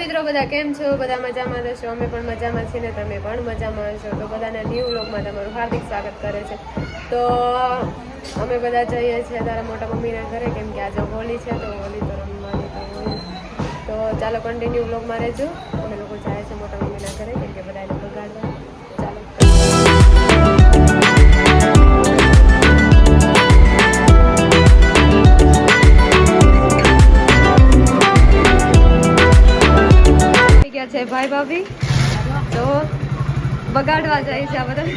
મિત્રો બધા કેમ છો? બધા મજામાં હશો? અમે પણ મજામાં છીએ ને તમે પણ મજામાં હશો. તો બધાના ન્યૂ વ્લોગમાં તમારું હાર્દિક સ્વાગત કરે છે. તો અમે બધા જઈએ છીએ તારા મોટા મમ્મીના ઘરે, કેમ કે આજે હોળી છે તો હોળી તો રમવાની તો હોય. તો ચાલો કન્ટિન્યુ વ્લોગમાં રહેજો. અમે લોકો જાય છે મોટા મમ્મીના ઘરે, કેમ કે બધા લોકો ગાડવા. ચાલો છે ભાઈ ભાભી, તો બગાડવા જાય છે આ બધા.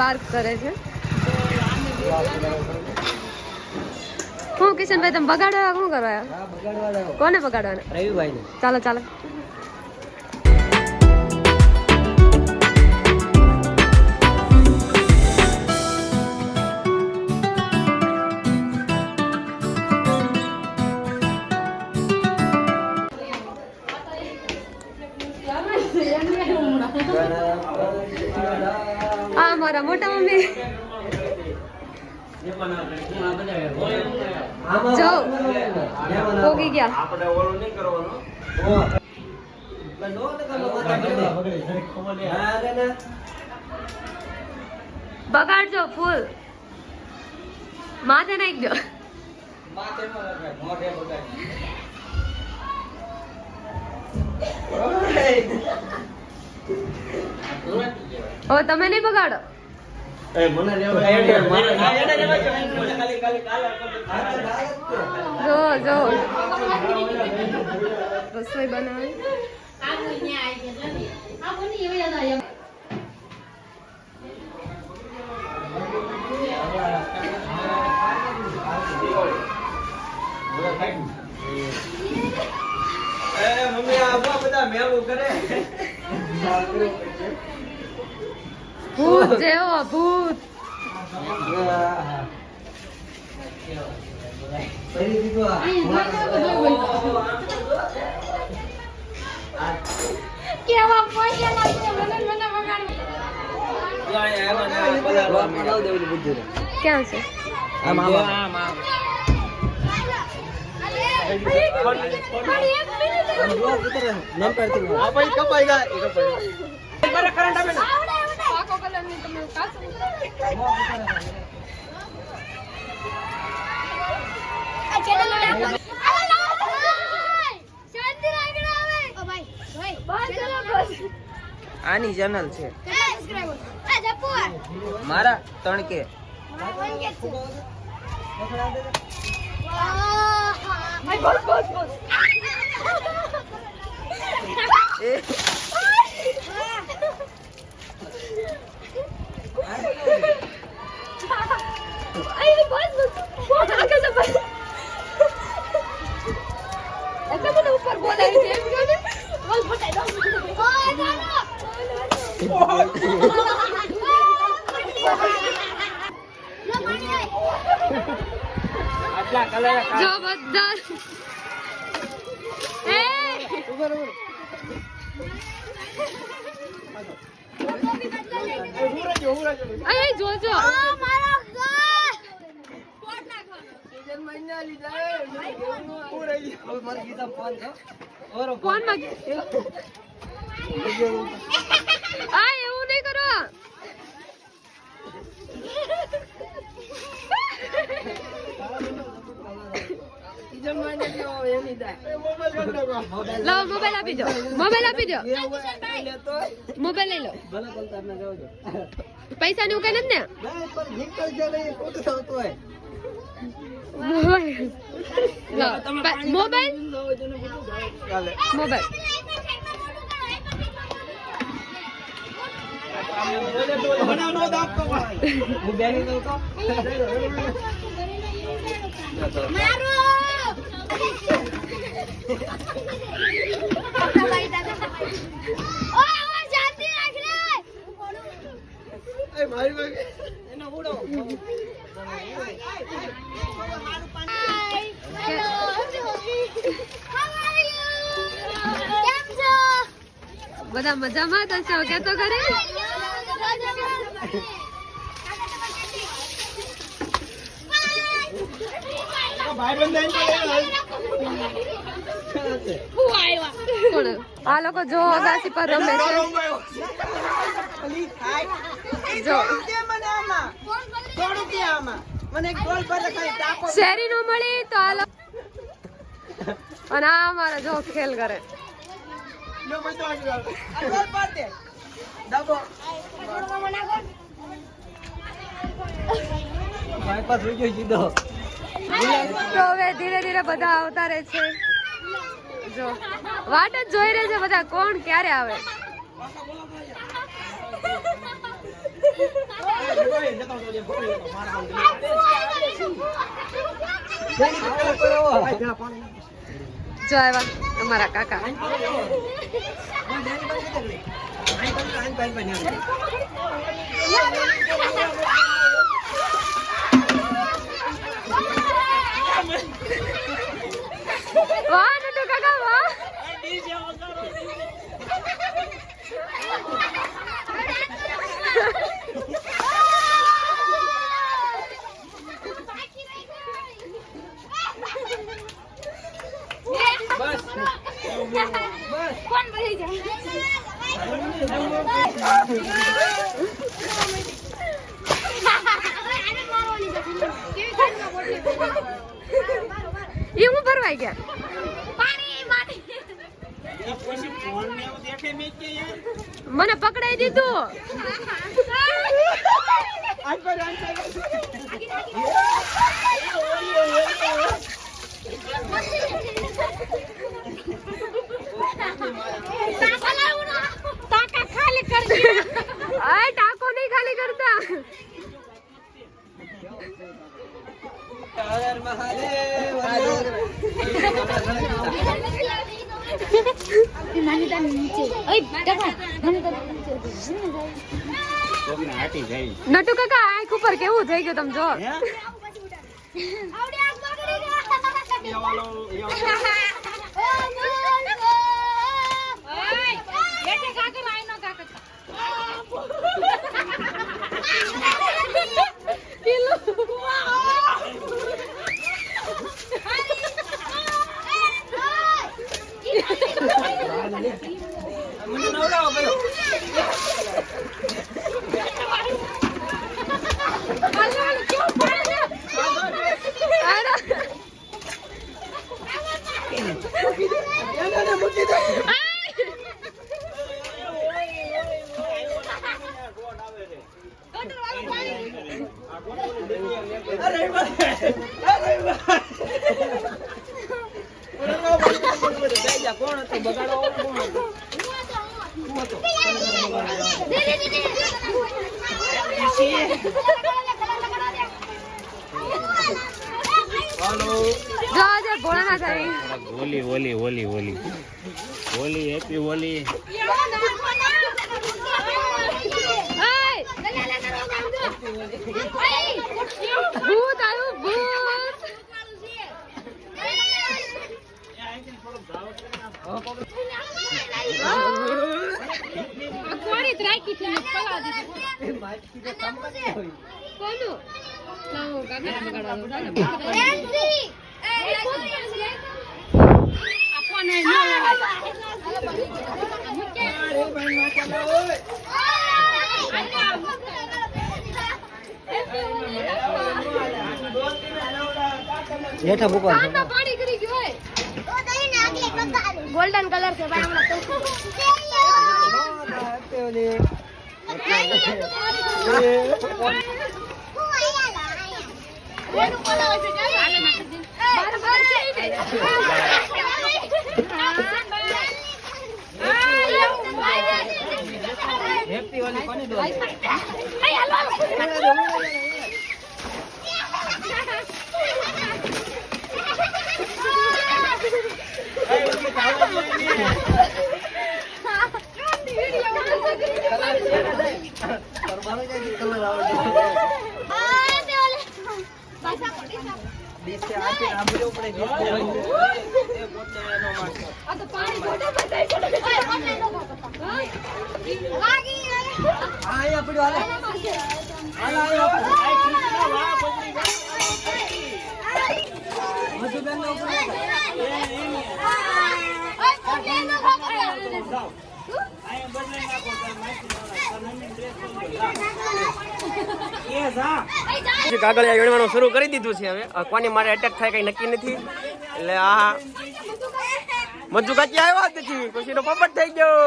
પાર્ક કરે છે. હું કિશનભાઈ તમે બગાડવા શું કરવા? કોને બગાડવાના? રવિભાઈ ને. ચાલો ચાલો. આ મારા મોટા મમ્મી જો પોગી ગયા. આપણે ઓલો નહીં કરવાનો. બગાડજો ફૂલ માથે નાખી દો. હવે તમે નહીં બગાડો. જો જો રસોઈ બનાવી. મમ્મી આ બધા મેળું કરે. ભૂત જેવો ભૂત. કેવા પૈસા લાગશે મને બગાડ. ક્યાં છે? આની ચેનલ છે મારા 3K. જો બધા જોજો ફોન માં એવું નહીં કરો. લાવો મોબાઈલ આપી દો. મોબાઈલ આપી દો. મોબાઈલ લઈ લો. પૈસા ની કઈ નથી ને. મોબાઈલ મોબાઈલ બધા મજામાં તો છો કે તો કરે કોણ આ લોકો જો અગાસી પર રમે છે જો શેરી નો મળી તો હાલો અને આ અમારા જો ખેલ કરે તો હવે ધીરે ધીરે બધા આવતા રહે છે જો વાટ જ જોઈ રહે છે બધા કોણ ક્યારે આવે જો આવ્યા અમારા કાકા વાહ નટુ કાકા વાહ કોણ બની જાય એ હું ભરવાઈ ગયા મને પકડાઈ દીધું ખાલી કર ટાકો નહીં ખાલી કરતા નટુ કાકા આંખ ઉપર કેવું થઈ ગયું તમે જો होली होली होली होली होली हैप्पी होली भूत आयो भूत कोणी ट्राय किती पळा दिसतो कोणू लाव काका बगाडा एनसी आपण જેઠા ભૂપા કાંદા પાણી કરી ગયો હે તો દઈને આગલે કપા ગોલ્ડન કલર છે ભાઈ હમણાં હેપી વાલી કોની દો કાગળિયા વેણવાનું શરૂ કરી દીધું છે. હવે કોની મારે એટેક થાય કઈ નક્કી નથી. એટલે આ મજુ કાચી આવ્યા જ નથી, પછી નો પોપટ થઈ ગયો.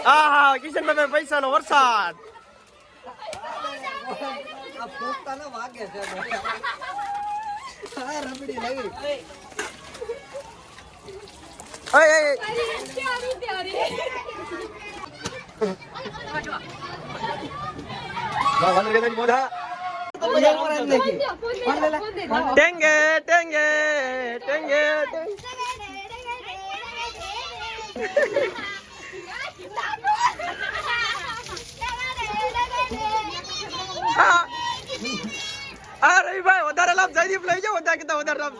હા હા કિશનભાઈ પૈસાનો વરસાદ. ટેંગે ટેંગે ટેંગે રવિભાઈ વધારે લાભ જયદીપ લઈ જાઓ. વધારે કેટલા વધારે લાભ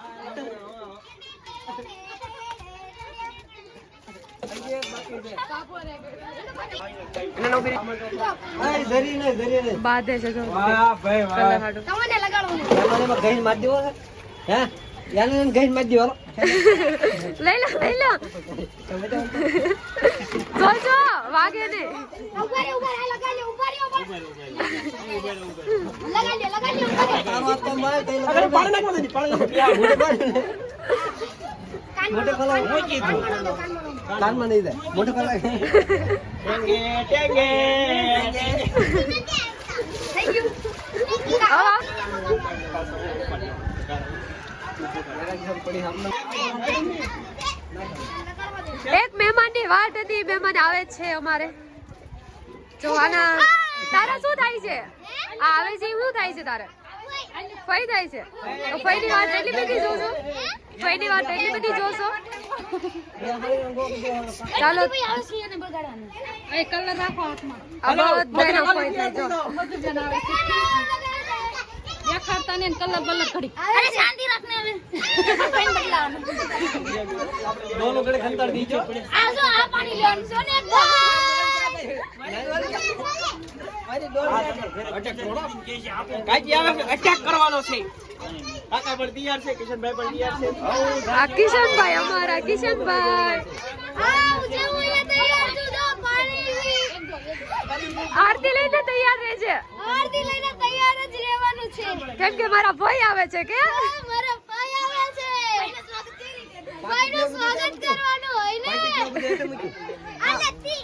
બાધે છે જો લઈ લો જોજો વાગે ને કાનમાં નહીં જાય મોટો કલાક એક મહેમાન ની વાત હતી. મહેમાન આવે છે અમારે. જો આના તારા શું થાય છે? આ આવે છે શું થાય છે તારે? ફઈ થાય છે. તો ફઈ ની વાત એટલી બધી જોશો? ફઈ ની વાત એટલી બધી જોશો? ચાલો કલર રાખો હાથમાં. આ બધાનો ફઈ થાય જો. દેખાડતા ને કલર બલર ઘડી. અરે શાંતિ રાખને હવે. પેન બદલાવાનો. દોનો ગળે ખંતાર દીજો. આ જો આ પાણી લેવાનું છે ને અટેક કરવાનો છે. કાકા પણ તૈયાર છે, કિશનભાઈ પણ તૈયાર છે. આ કિશનભાઈ અમારા કિશનભાઈ આરતી લઈને તૈયાર રહેજે. આરતી લઈને તૈયાર જ રહેવાનું છે. કેમ કે મારા ભાઈ આવે છે કે મારા ભાઈ આવે છે. ભાઈનું સ્વાગત કરવાનું હોય ને. આ લતી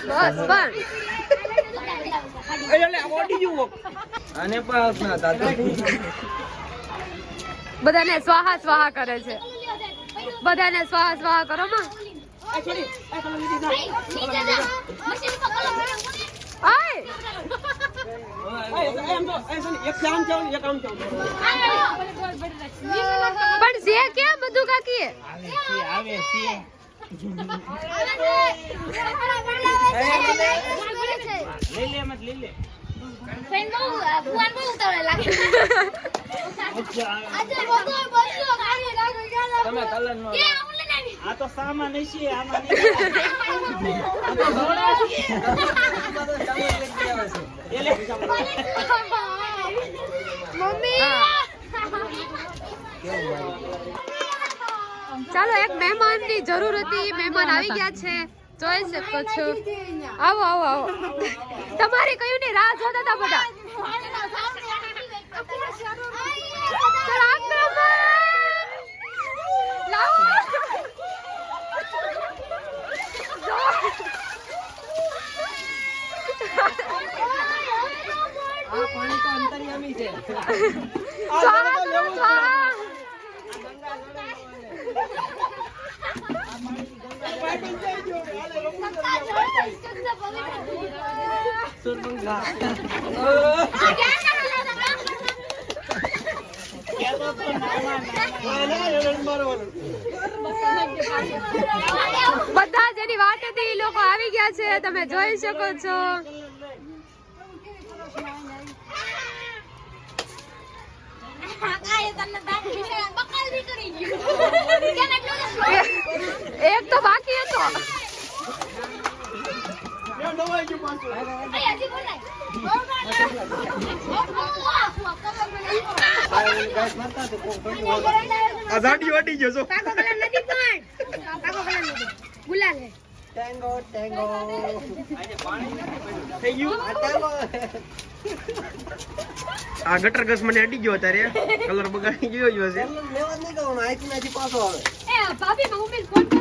બસ પણ અને પાસ ના દાદા બધાને સ્વાહા સ્વાહા કરે છે. બધાને સ્વાહા સ્વાહા કરો માં. પણ છે ક્યાં બધું કાકી આવે છે. લઈ લે મત લઈ લે. આ તો સામાન છે આમાં ચાલો એક મહેમાન ની જરૂર હતી. મહેમાન આવી ગયા છે, જોઈ શકો છો. આવો આવો આવો. તમારી કયું ની રાહ જોતા હતા બધા. આ પાણી તો અંતર્યામી છે. બધા જેની વાટ હતી એ લોકો આવી ગયા છે, તમે જોઈ શકો છો. એક તો બાકી હતો. આ ઝાડી વાટી ગયો છો. ટેંગો ટેંગો થઈ ગયું. આ ગટર ગસ મને અડી ગયો અત્યારે, કલર બગાડી ગયો જ હશે. લેવા નહીં જવાનું, આઈથી નાથી પાછો આવે. એ ભાભી માં ઉમેશ ફોન કરો.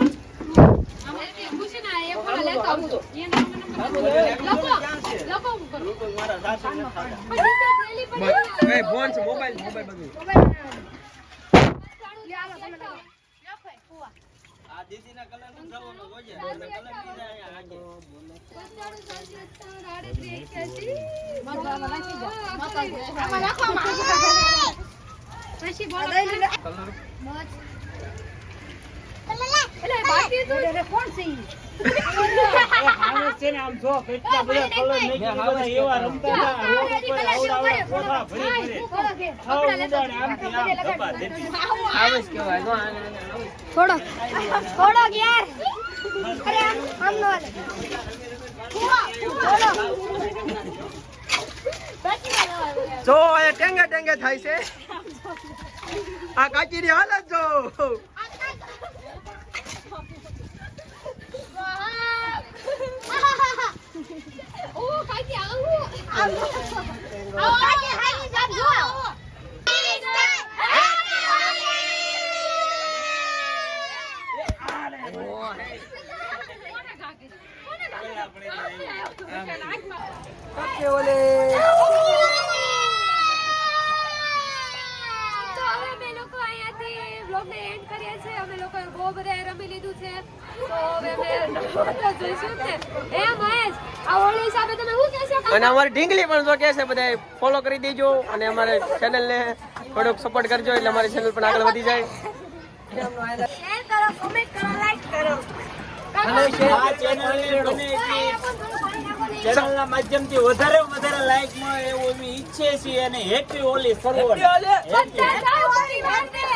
અમે તે ખુશીના એ ફોન લેતો આવું તો એ નામ લોકો કરો મારા સાસુ ને ખાતા પછી તો થેલી પડી. એ ફોન છે, મોબાઈલ બધું. આ દીદીના કલર નું જવાનો જોજે, કલર ની જાય આજે. પછી બોલો એટલે બાકી તો કોણ છે ઈ? છે ને આમ જો કેટલા બધા કલર નહીં બધા એવા રમતા હતા રોડ ઉપર આવડા કોઠા ભરી ભરી હાવ ઉડાડે આમથી આમ ધપા દેતી આવે જ કેવાય જો થોડો યાર અરે આમ નો હાલે જો એ ટેંગે ટેંગે થાય છે. આ કાચીની હાલત જો. ઓ કાકી આવું વ્લોગને એન્ડ કરીએ છીએ. અમે લોકોએ બહુ બધા રમી લીધું છે, તો હવે અમે જોઈશું ને. એ મહેશ, આ હોળી હિસાબે તમે શું કહેશો? અને અમારી ઢીંગલી પણ જો કે છે બધા ફોલો કરી દેજો અને અમારે ચેનલ ને થોડોક સપોર્ટ કરજો એટલે અમારી ચેનલ પણ આગળ વધી જાય. શેર કરો, કમેન્ટ કરો, લાઈક કરો. અને આ ચેનલના માધ્યમથી વધારે લાઈક મળે એવું અમે ઈચ્છીએ છીએ અને હેપી હોલી સર્વર. બધા